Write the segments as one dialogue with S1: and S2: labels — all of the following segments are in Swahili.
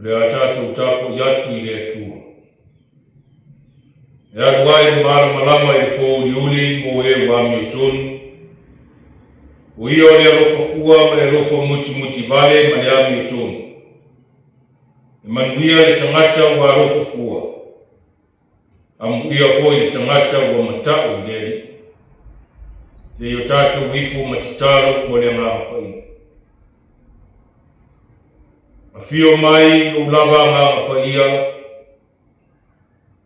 S1: Le atatu utapo yatu ile tu. Ya duai mara malama ipo uliuli moe wa miutonu. Uyo le rofafua le rofa muti vale malia miutonu. Manuia le tangata wa rofafua. Amuia foi le tangata wa matau le. Le yotatu wifu matitaro mole ngapai. Afio mai ulava ngapa ia.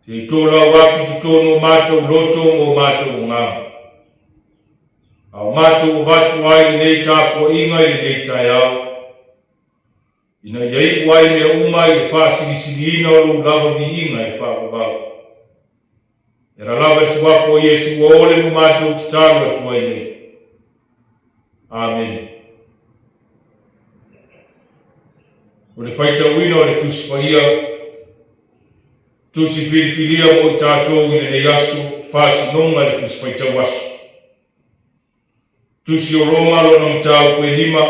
S1: Se tola wapi titono mato loto mo mato ngam. Au mato watu ai nei tapo inga i nei taya. Ina yei wai me uma i whasirisirina o lava vi inga i whakabau. Era lava suafo Yesu o ole mo mato titano atua i nei. Amen. O le whaita wina o le tusipaia, tusi filifilia mo i tātou i le yasu, whasi nonga le tusi whaita wasu. Tusi o Roma lo na mtau koe lima,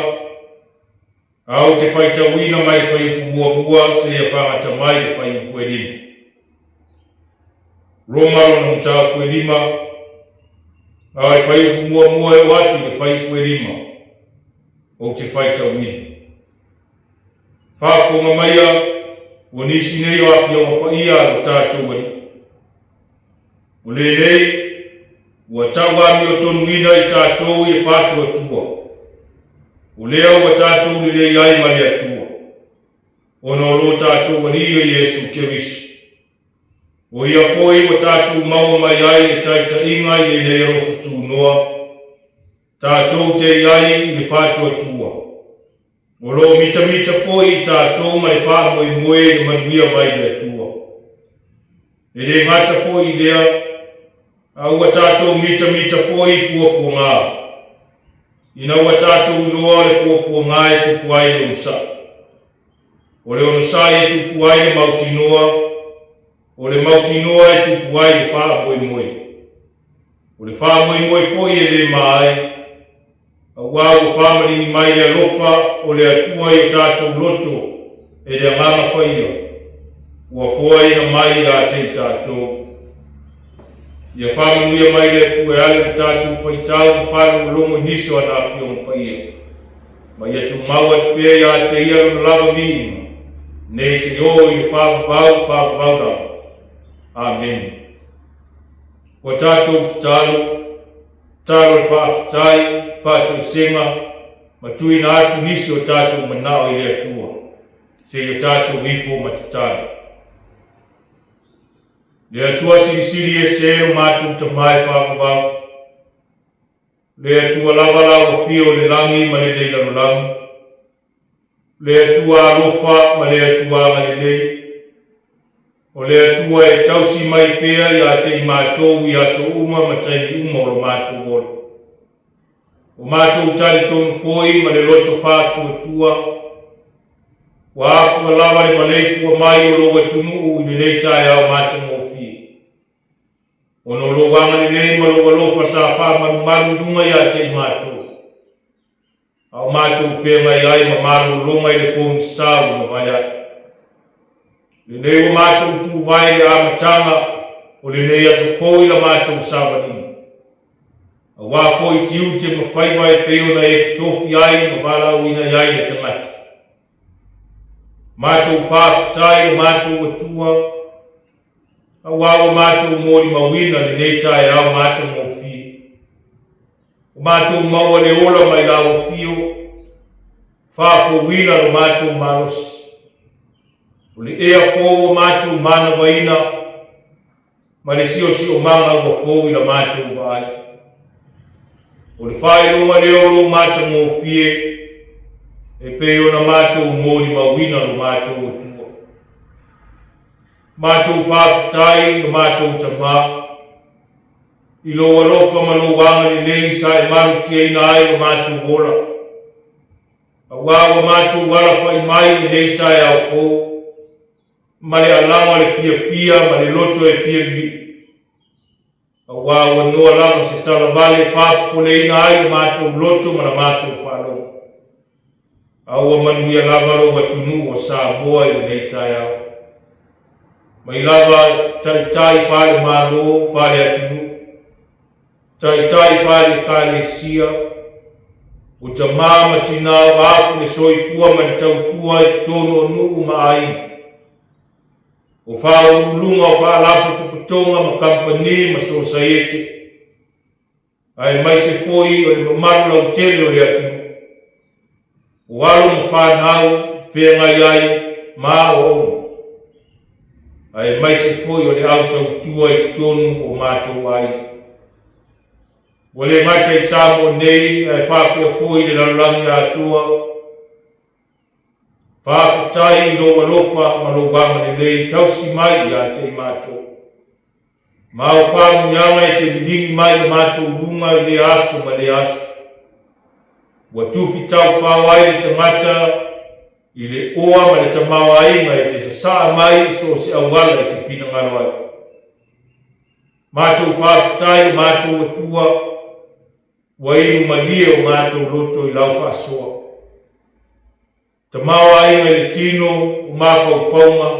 S1: au te whaita wina mai whai kubua se ia whangata mai le whai koe lima. Roma lo na mtau koe lima, au e whai kubua e watu le whai koe lima, o te whaita wina. Whafo mamaia, o nisi nei o afi o mapaia o tātou wani. O lelei, ua tawa mi o tonu ina i tātou i whātua tua. O leo wa tātou lelei ai mali atua. O no lo tātou wani o Yesu Kirisi. O ia foi wa tātou maua mai ai e taita inga i lelei rofutu noa. Tātou te iai i whātua tua. O lo mita foi i tātou mai whāmo i moe i manuia mai le tua. E le ngata foi i lea, au a tātou mita foi i kua ngā. Ina ua tātou loa le kua ngā e tuku ai le usa. O le usa e tuku ai le mautinoa, o le mautinoa e tuku ai le whāmo i moe. O le whāmo i moe foi e le mai, Wau whamari ni mai le lofa o le atua i tātou loto e le ngama paia. Ua fua ina mai la te tātou. Ia whamuia mai le atua e ale tātou whaitau whanu longo niso ana whio paia. Mai atu maua te pia ia te ia no lava vima. Nei se o i whakavau na. Amen. Wa tātou te tālu, tālu e whaafitai, whātou senga, matui na atu nisi o tātou manao i lea tua, se i o tātou wifo matatai. Lea tua sirisiri e se o mātou ta mai whakavau, lea tua lawala o fio le langi ma le leila no langi, lea tua alofa ma lea tua ngalelei, o lea tua e tausi mai pea i a te i mātou i aso uma matai uma o mātou bolo. O mātou tari tonu foi ma le loto whātua tua. Wa aku lawa le maleifu o mai o loa tunu i le leitai au mātou ngofi. O no lo wanga le nei ma loa lofa sa wha manu dunga i a te i mātou. Au mātou whenga i ai ma manu longa i le kōngi sāu ma vai ai. Le nei o mātou tu vai le amatanga o le nei aso fōi la mātou sāwanini. A wā fōi tiu te mawhaiwa e peo na e te tofi ai ma wala uina iai le tamati. Mātou whāwhitai o mātou atua, a wā o mātou mōri mawina le neitai au mātou mōwhi. O mātou maua le ola mai la o fio, whāwho wina o mātou maros. O le ea fō o mātou mana waina, ma le sio o manga o fō i la mātou vai. O le whai longa le olo mata mō fie, e pe ona mātou mōri mawina no mātou o tua. Mātou whāwhitai no mātou tamā, i lo alofa mano wanga ni lei sa e maru tia ina ai no mātou ora. A wawa mātou walafa i mai ni lei tai au fō, ma le alama le fia ma le loto e fia vi. A wawa noa lama se tala vale whapo le ina ai no mātou loto ma na mātou whalo. Aua manuia lava ro matunu o sa boa i nei tai au. Mai lava tai whare mālo, whare atunu. Tai whare kāre sia. O ta māma tina o afu le soifua ma ni tautua i tono o nuu ma ai. O whao ulunga o wha lapu tuputonga ma kampani ma society. Ai mai se foi o le mamaru lau tele o le atunu. O alo mo whanau, whengai ai, mā o omu. Ai mai se foi o le autau tua i tonu o mātou ai. O le mata i sāmo nei, ai whāpea foi le lalangi atua. Whāwhitai i loa lofa ma lo wama le lei tausi mai i a te mātou. Mā o whāmu nyanga i te bilingi mai o mātou lunga i le aso ma le aso. Wa tufi tau whawai le tamata i le oa ma le tamawa inga e te sasaa mai so se awala i te whina ngaroai. Mātou whawhitai o mātou atua wa inu malia o mātou loto i lau whaasoa. Tamawa inga i le tino o māwhau whaunga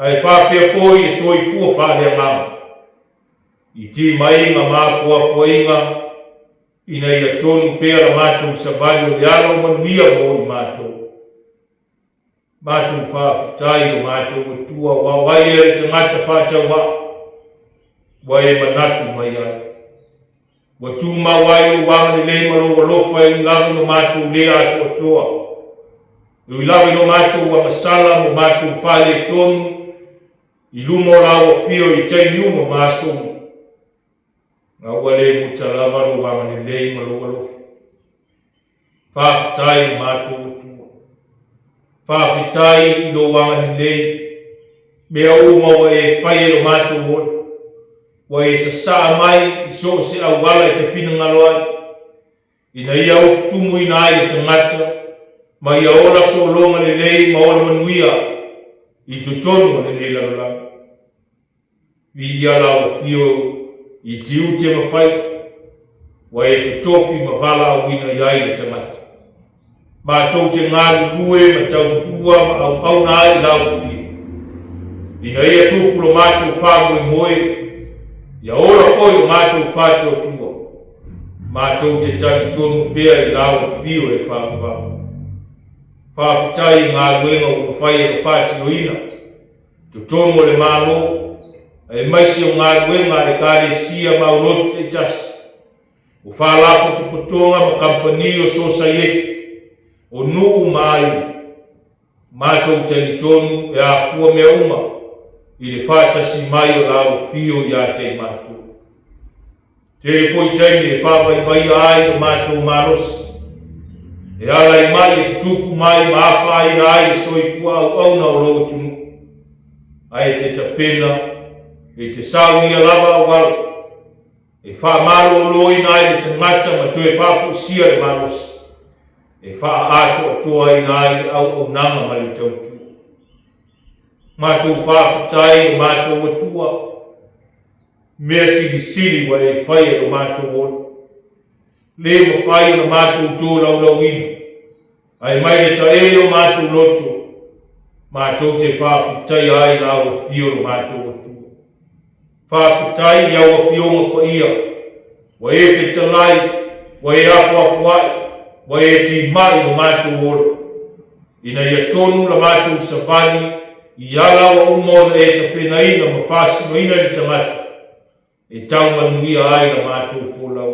S1: ai whapea foi e soi fua whare ngama. I ti mai inga mākua kua inga ina ia tonu pera mātou savali o le alo manuia mo i mātou. Mātou whawhitai o mātou atua wa wai e te ngata whātau wa. Wa e manatu mai ai. Wa tūma wai o wangane le maro wa lofa e lawe no mātou lea ato atoa. I lawe no mātou wa masala mo mātou whale tonu. I lumo lao fio i tei niumo māsomu. Nga wale mutalawa no wangane lei malo alofi. Whawhitai mātou atua. Whawhitai no wangane lei. Mea uma wa e whaie no mātou hona. Wa e sa mai so se awala e te whina ngaloai. Ina ia o tutumu ina ai e te ngata. Ma ia ola so longa le lei ma ola manuia. I tutonu le lei lalolanga. Vi ia lao fio i tiu te mawhai, wa e te tofi ma wala au ina iai le tangata. Ma tau te ngāru lue ma tau tua ma au na ai lau fio. Ina ia tūpulo mātou whāmu e moe, ia ora koi o mātou whātua tua. Mātou te tani tonu pēr i lau fio e whāmu wāmu. Whāwhitai ngā luenga o mawhai e whātino ina. Tu tonu le mālo, e maisi o ngā ruenga e kāre sia ma urotu te tasi. O whālapo te potonga ma kampani o society. O nuu mai. Mātou tani tonu e a fua mea uma. I le whātasi mai o lau fio i a te mātou. Te foi taini e whāpai vai ai o mātou marosi. E ala i mai e tutupu mai ma awhai ai e soifua au au na o rogo tunu. Ai te tapena. E te saunia lava o wala. E whaamaro o loi nai le te ngata ma tu e whaafu sia e marosi. E wha ato atoa i nai au au nanga ma le tautu. Mātou whaafutai o mātou atua. Mea siri wa e whaia o mātou ora. Le ma whaia na mātou tō lau lau ina. Ai mai e ta e o mātou loto. Mātou te whaafutai ai lau o fio o mātou atua. Whāwhitai iau a whionga pa ia. Wa e whetalai, wa e apuapuai, wa e ti mai no mātou ora. Ina ia tonu la mātou savani, i ala wa umona e tapena ina ma whāsino ina ni tangata. E tau manuia ai na mātou wholau.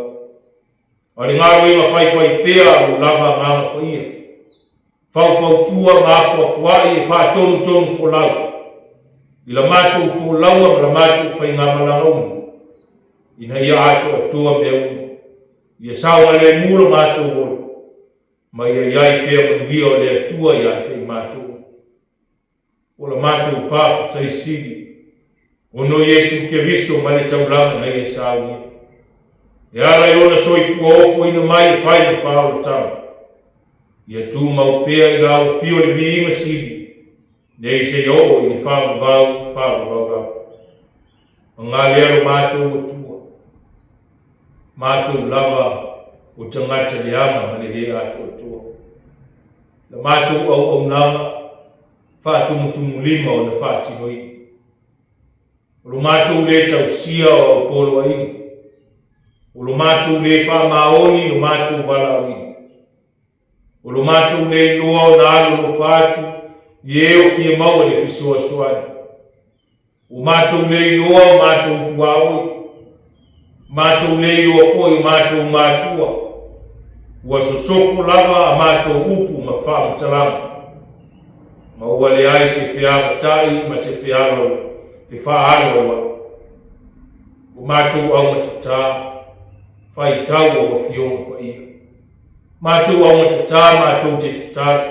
S1: Ari ngāro inga whaiwhai pēa o lava ngāma pa ia. Whau tua ma apuapuai e whātonu wholau. I la mātou wholaua ma la mātou whaingamalanga umu. Ina ia ato atua mea umu. Ia saunga le mula mātou ora. mai ai pea manuia o le atua ia te mātou. O la mātou whaafu taisiri. Ono Yesu Keriso ma le taulanga na ia sawi. E ala i ona soifua ofo ina mai whai na whao tau. Ia tu maupea i rao fio le vi ima siri. Nei se o i ni whao vau. Ngā leo mātou o tua. Mātou lava o tangata le ama mane le ato tua. La mātou au nanga whaatumutumu lima o na whaatinoi. O lo mātou le tausia o polo ai. O lo mātou le whaamaoni o mātou walawi. O lo mātou le loa o na alo lo whaatu i eo fia maua le fisoa soani. O mātou le loa o mātou tuaoi. Mātou le loa foi o mātou mātua. Ua sosoko lava a mātou upu ma whaamatalama. Ma ua le ai se whiara tai ma se whiara te whaaro wa. O mātou au matata, whai tau o whionga pa ia. Mātou au matata, mātou te tatari.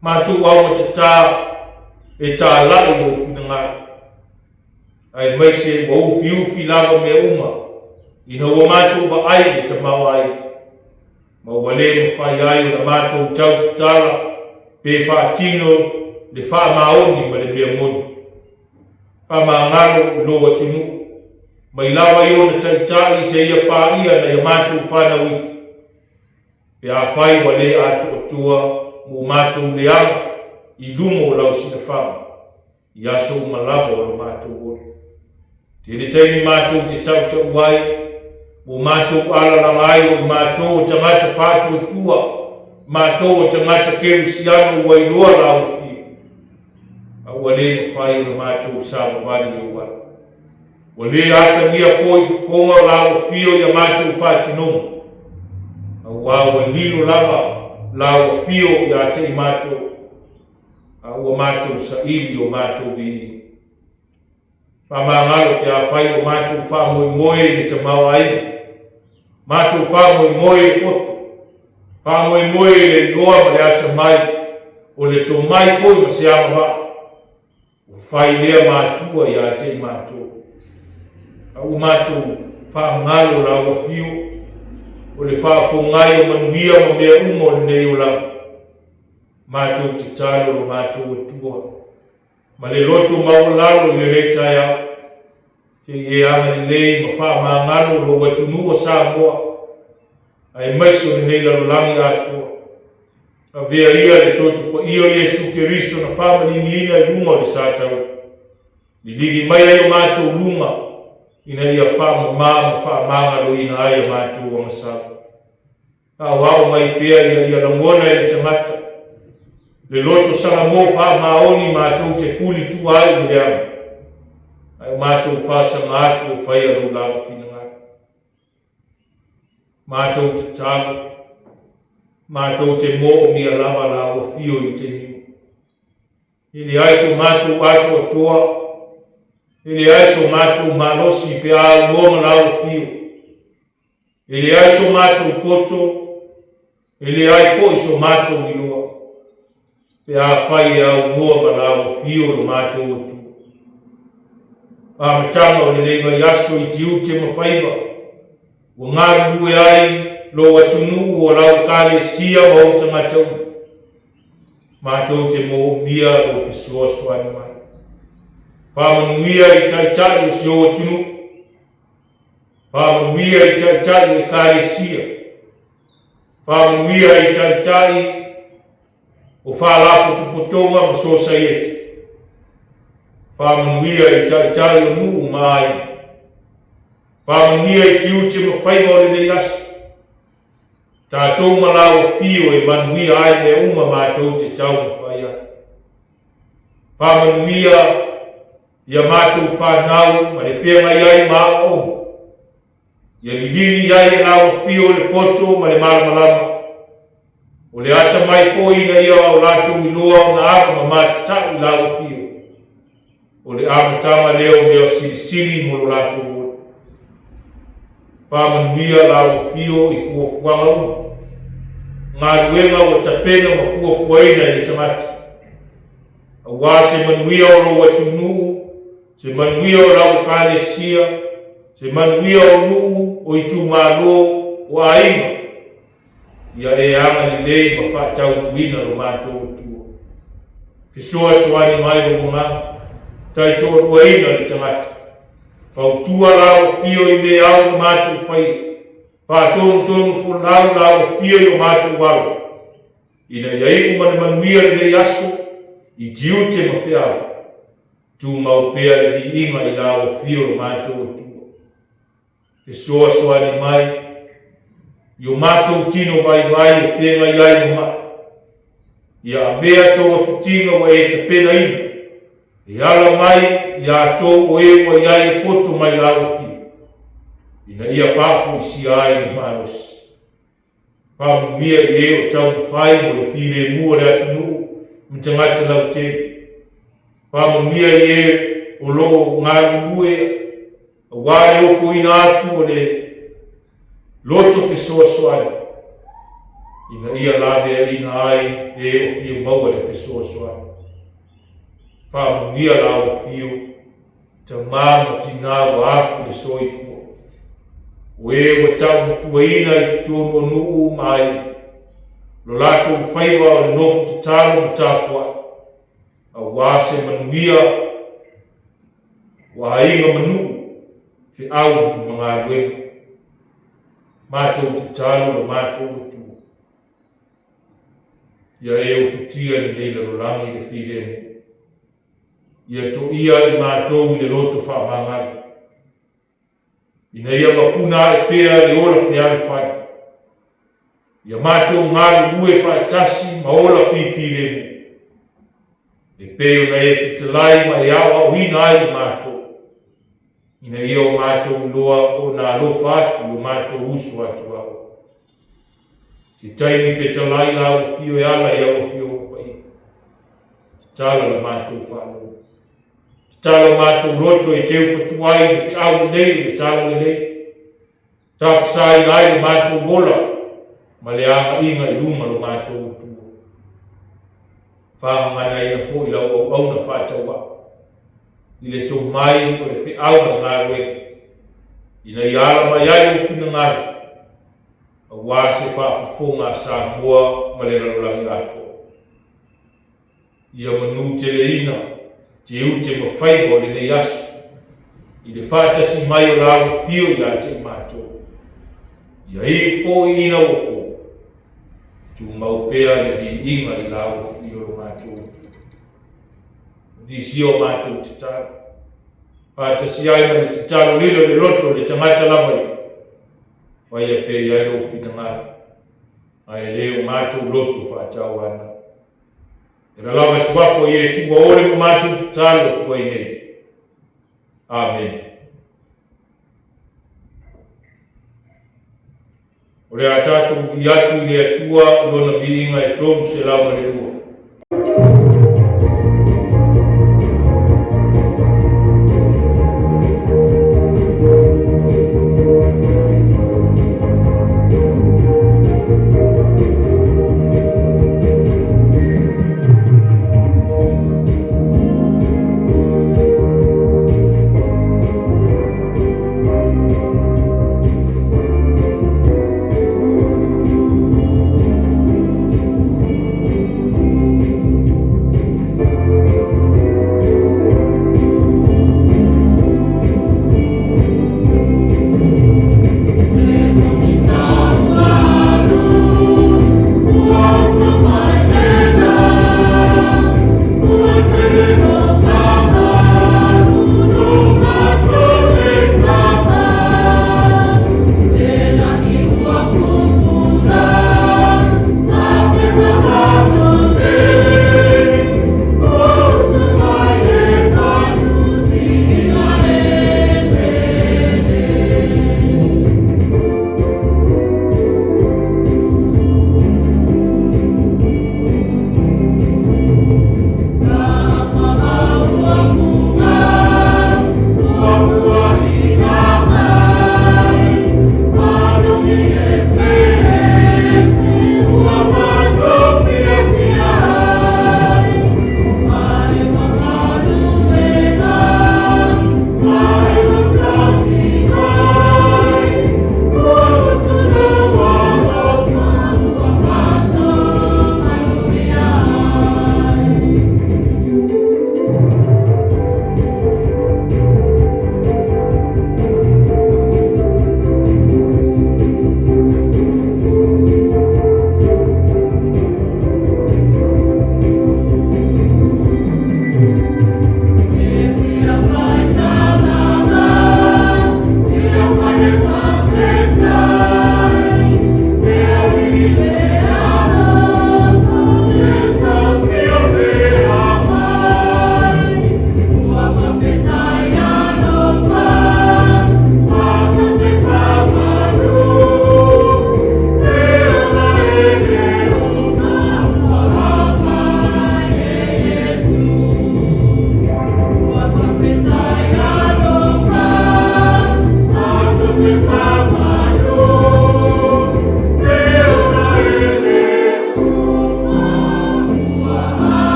S1: Mātou au matata e tā lai o whinangara. Ai mai se wa ufi lava me uma. Ina ua mātou wa ai e ta mau ai. Ma ua le ma whai ai o na mātou tau tatara. Pe whaatino le whaamaoni ma le mea monu. Whaamangaro loa tunu. Mai lawa i ona taitai se ia pā ia na ia mātou whana wiki. Pe a whai wa le atu atua mo mātou le ama i lumo o lau sina whama. I aso umalawa o mātou ori. Tene taimi mātou te tau wai. Mo mātou ala langai o mātou o tangata whātua atua. Mātou o tangata kerusiano wai loa rau whio. A wale whai o mātou sāma wani o wai. Wale ata mia foi fonga rau whio ia mātou whātinoma. A wāua lilo lava rau whio ia te mātou. A ua mātou sa ili o mātou vini. Whamangaro te a whai o mātou whamoi moe ni te mau aina. Mātou whamoi moe poto. Whamoi moe le loa ma le ata mai, o le tō mai foi ma se ama wha. O whai lea mātua i a te mātua. A u mātua whamangaro la ua whio, o le whapongai o manuia ma mea umo le nei o la. Mātua te tālo o mātua tua. Ma le loto maulalo le reitai au. Ke e anga ni nei ma whamangaro lo watunua sā moa. Ai maiso ni nei lalulangi atua. A vea ia le totu po iyo Yesu Keriso na whamani ni ina lunga le sātau. Ni ligi mai ai o mātou lunga. Ina ia whama māma whamanga lo ina ai o mātou o masau. A wao mai pia ia langona e tangata. Le loto sanga mo whamaoni mātou te fuli tu ai o leama. Ai mātou whasanga atu o whaia lo lava whina. Mātou te tālo, mātou te mō o mia lava la o whio i te niu. Ili aiso mātou atu atoa, ili aiso mātou manosi pe a ngoma la o whio. Ili aiso mātou koto, ili aifo iso mātou niloa. Pe a whai a ngoma la o whio lo mātou atu. A matama o le leiva yaso i tiu te mawhaiva. O ngā rue ai lo atunu o lau kāle sia o tangatau. Mātou te mō mia o whisua swani mai. Whamanuia i taitai o si o atunu. Whamanuia i taitai o kāle sia. Whamanuia i taitai o whalapo tupotonga ma sosa ieti. Whamanuia i taitai o nuu mai. Whamanuia i tiu te mawhaiva o le nei asi. Tātou malao whio e manuia ai me uma mātou te tau mawhaia. Whamanuia ia mātou whanau ma le whengai ai mā o. Ia lilili ai e lao whio le poto ma le malamalama. O le ata mai fōi na ia o lātou i loa o na ama ma mātatau i lao whio. O le amatama leo meo silisili mo lo lātou. Whamanuia lau whio i fuafuanga uma. ngaruenga o tapena mafuafuaina i tamata. Awa se manuia o roa tunu, se manuia o rau kalesia, se manuia o nuu o itu malo o ainga. Ia e anga ni lei ma whaatau wina ro mātou o tua. Fisoa soani mai ro mga, tai tō ruaina ni tamata. Whautua rao fio i me au mātou whai. Whaatonu tonu whunau rao fio i o mātou wau. Ina iaiku mani manuia ni aso, i tiu te mawhiau. Tu mau pēa i inga i rao fio o mātou o tua. Fisoa soani mai, yo mātou tino vai o whenga iai mo maa. Ia avea tō a whitinga wa e te pena ina. E ala mai, ia tō o e wa iai e poto mai lao whiu. Ina ia whafu i si ai ni marosi. Whamu mia i e o tau mwhai mo le whire mua le atu nuu, mtangata lau te. Whamu mia i e o loo ngāru ue, a wāre o fuina atu o le loto fisoa soani. Ina ia lavea ina ai e o fio maua le fisoa soani. Whamungia la o fio, ta māma tina wa afu le soifua. Ue wa tau tuaina i tutono nuu mai. Lo lato mwhaiwa o le nofu te talo matapua. A wase manuia, wa hainga manu, fi au mga wenga. Mātou te talo o mātou o tua. Ia e o whitia ni neila rolangi le whiremu. Ia to ia i mātou i le loto whaamangari. Ina ia mapuna e pēra le ola whiare whai. Ia mātou ngāru ue whai tasi ma ola whiwhiremu. E pēo na e whitalai ma e awa wina ai mātou. Ina ia o mātou loa o nā lofa atu o mātou usu atu au. Se taimi whetalai la o fio e ala ia o fio o pai. Tala la mātou whanau. Tala mātou roto e teu whatuai ni whi au nei le tala le nei. Tapu sai ai le mātou mola. Ma le anga inga i runga lo mātou utua. Whangana ina fo i lau au au na whātau wa. I le tō mai o le whi au na ngā rue. Ina i ala mai ai o whina ngāri. A wāse whaafafonga sa mua ma le rarolangi ato. Ia manu te le ina. Te u te mawhaiwa o le nei asu. I le whātasi mai o rāu whio i a te mātou. Ia i fō i ina o o. Tu mau pēa le vi inga i rāu whio o mātou. Ni si o mātou te tāra. Whātasi ai ma le te tāra lilo le roto le tangata lawai. Whai a pē i aero o whitangara. Ai leo mātou roto whātau ana. E la lava suafo Yesu wa ore mo mātou te tāra o tua i nei. Amen. Ore a tātou i atu i le atua lona vi inga e tomu se lawa le rua.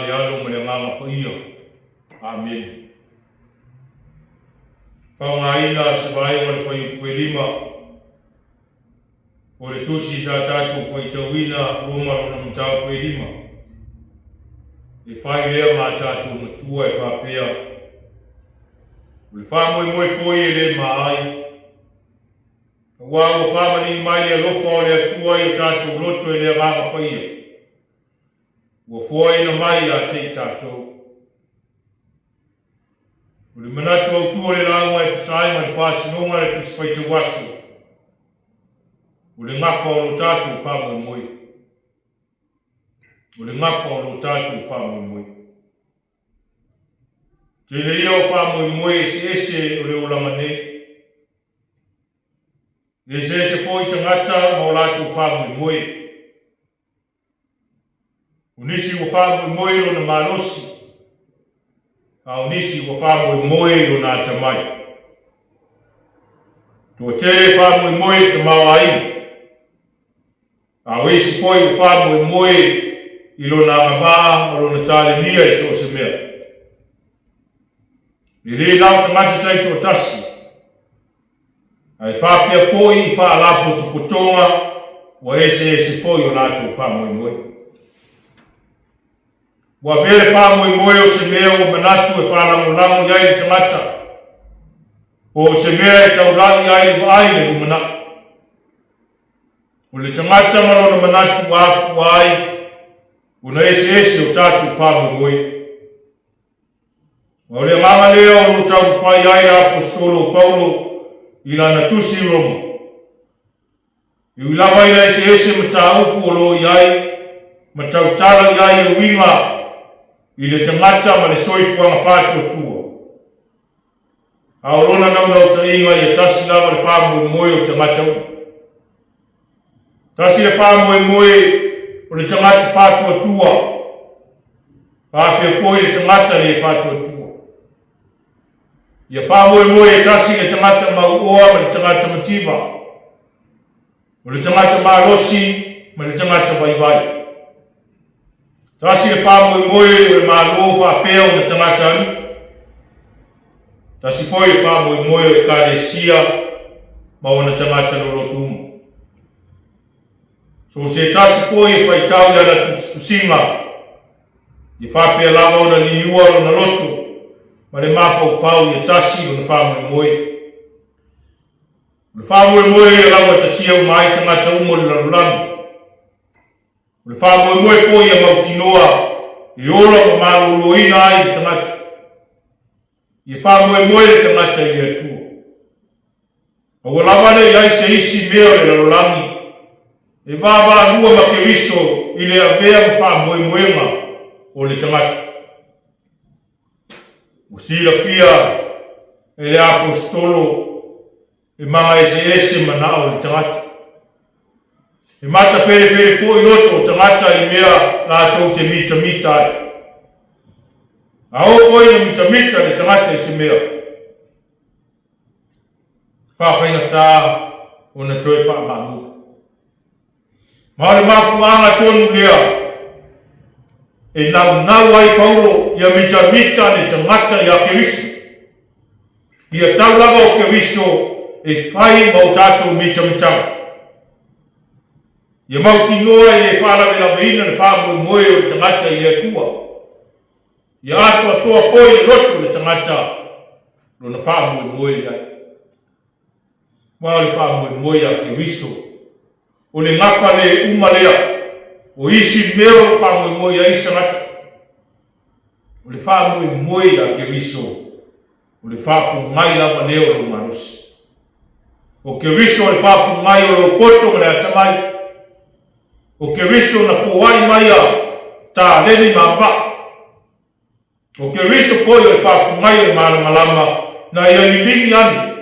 S1: le alo mele nganga pa ia. Amen. Whangaina se vai o le whai upuerima. O le tusi sa tātou whai tauina roma rona mtau puerima. E whai lea mā tātou matua e whapea. O le whamoe moe foi e le maai. Wa o whamani mai le lofa o le atua i o tātou loto e le nganga pa ia. Ua fuaina mai a te tātou. O le manatu au tua le launga e tusai ma le whasinonga e tusi whaita wasu. O le ngafa o lo tātou whamoe moe. O le ngafa o lo tātou whamoe moe. Te le ia o whamoe moe ese o le olanga nei. E se foi tangata ma o lātou whamoe moe. Unisi o whamoe moe lo na malosi. A unisi o whamoe moe lo na tamai. Tua tere whamoe moe te mawaini. A wesi foi o whamoe moe i lo na ngawha ma lo na tale nia i so se mea. I re lau tangata taito tasi. Ai whapia foi i whaalapo tukutonga wa ese foi o lātou whamoe moe. Wa vere whamoe moe o se mea o manatu e whaalamolango iai te mata. O se mea e taurani ai le umana. O le tangata marona manatu afu ai una ese o tātou whamoe moe. O le mama lea o lo tau whai ai apostolo Paulo i lana tusi Roma. I ulawa i ese mataupu o lo iai, matautara iai o winga i le tangata ma le soifuanga whātua tua. A o rona nau ta inga i a tasi lava le whamoe moe o tangata u. Tasi le whamoe moe o le tangata whātua tua. Whāpea foi le tangata le whātua tua. Ia whamoe moe e tasi e tangata mauoa ma le tangata mativa. O le tangata marosi ma le tangata vaivai. Tasi e whamoe moe o le malo whapea o le tangata anu. Tasi foi e whamoe moe o le kāresia ma o le tangata lorotuma. So se tasi foi e whaitau le ala tusinga. I whapea lava o na liua o na lotu. Ma le mafau i tasi o na whamoe moe. O le whamoe moe e lawa tasia o mai tangata umo le larulangu. O le whamoe moe foi a mautinoa i ola ma marolo ina ai i tangata. I whamoe moe le tangata i atua. O lawane i ai se isi mea le larulangi. E vava lua ma ke riso i le avea ma whamoe moenga o le tangata. O sila fia e le apostolo e mga ese manao le tangata. E mata fere fo i loto o tangata i mea lātou te mita ai. A o koi na mita le tangata i se mea. Whawhainga tā o na toi whaamamuka. Ma le mafuanga tonu lea. E nau ai Paulo ia mita le tangata i a Keriso. Ia taulaga o Keriso e whai mau tātou mita. Ia mauti noa e le whaalawe la veina le whaamoe moe o le tangata i le atua. Ia atoa foi le roto le tangata lo na whaamoe moe ai. Mao le whaamoe moe a Keriso. O le ngafa le umalea. O isi meo whamoe moe a isangata. O le whamoe moe a Keriso. O le whapu ngai lava leo lo manusi. O Keriso le whapu ngai o lo poto le atamai. O Keriso na fuwai mai a tā leni mapa. O Keriso poi le whapu ngai o malama na ia ni bini ani.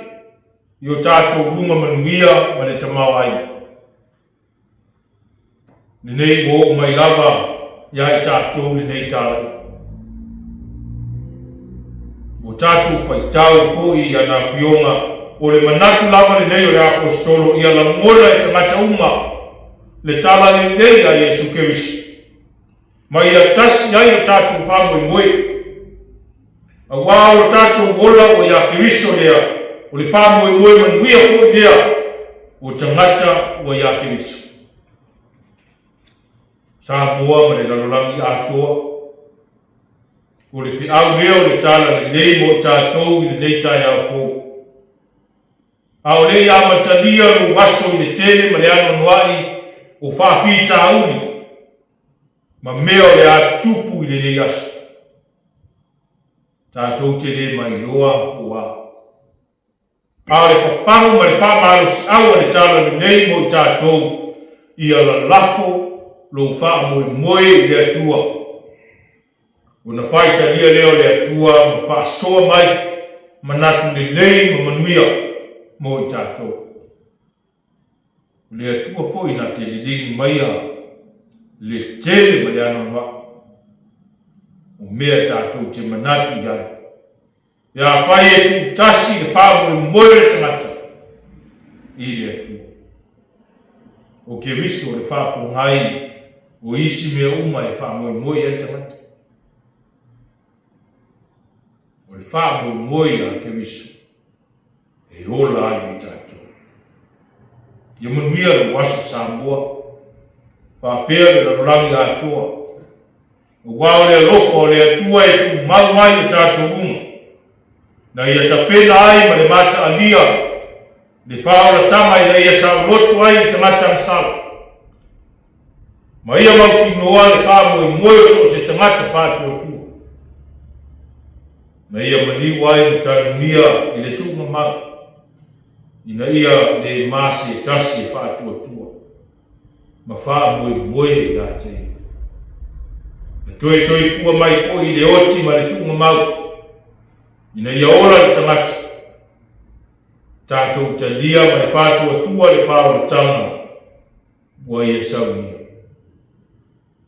S1: I o tātou lunga manuia ma le tamau ai. Nenei o mai lava ia i tātou nenei tātou. O tātou whaitau fo i ana fionga o le manatu lava nenei o le apostolo ia la mola e tangata uma le tala nenei a Yesu Keriso. ma ia tasi ai o tātou whamoemoe. A wā o tātou ola o ia Keriso lea, o le whamoemoe manuia fo lea, o tangata o ia Keriso. Sa moa ma le lalolangi atoa, o le whiau lea o le tala le nei mo tātou i le nei tai au fō. A o lei amatalia o waso i le tele ma le ano noai o whawhi tāuni, ma mea o le atutupu i le nei aso. Tātou te le mai loa o wā. A le whawhangu ma le whamaro si aua le tala le nei mo tātou i ala lafo lo whamoemoe le atua. O na whaitalia leo le atua ma whaasoa mai manatu le nei ma manuia mo i tātou. Le atua foi na te lilingi maia le tele ma le anonga. O mea tātou te manatu iai. Ia whai e tu tasi le whamoemoe le tangata i le atua. O ke riso le whapongai o isi mea uma e whamoemoe e le tangata. O le whamoemoe a ke riso e ola ai i tātou. Ia manuia le waso Samoa, whapea le larangi atoa. O wao le alofa o le atua e tu mau mai o tātou uma. Na ia tapena ai ma le mata alia, le whaora tama i la ia sa roto ai i tangata ansala. Ma ia mauti noa le whamoemoe so se tangata whātua tua. Na ia maniu ai o tārunia i le tūma mau. Ina ia le masi e tasi e whātua tua. Ma whamoemoe i a te. Na toe soifua mai fo i le oti ma le tūma mau. Ina ia ola le tangata. Tātou talia ma le whātua tua le whaora tanga. Wa ia saunia.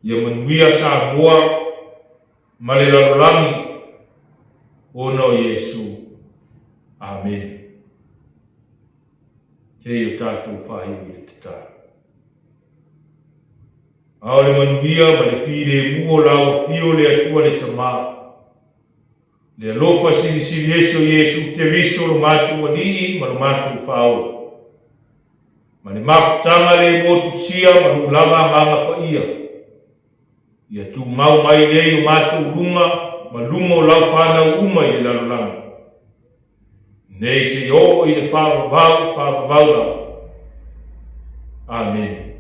S1: Ia manuia Samoa ma le lalolangi ono Yesu. Amen. Te o tātou whahiu i te tā. Ao le manuia ma le whire muo lau fio le atua le tamaa. Le alofa si Yesu te riso lo mātu wani ma lo mātu whaola. Ma le mafutanga le motu sia ma lo langa manga pa ia. Ia tu mau mai nei o mātu runga ma lungo lau whanau uma i le lalolanga. Nei se o i le whawavau lau. Amen.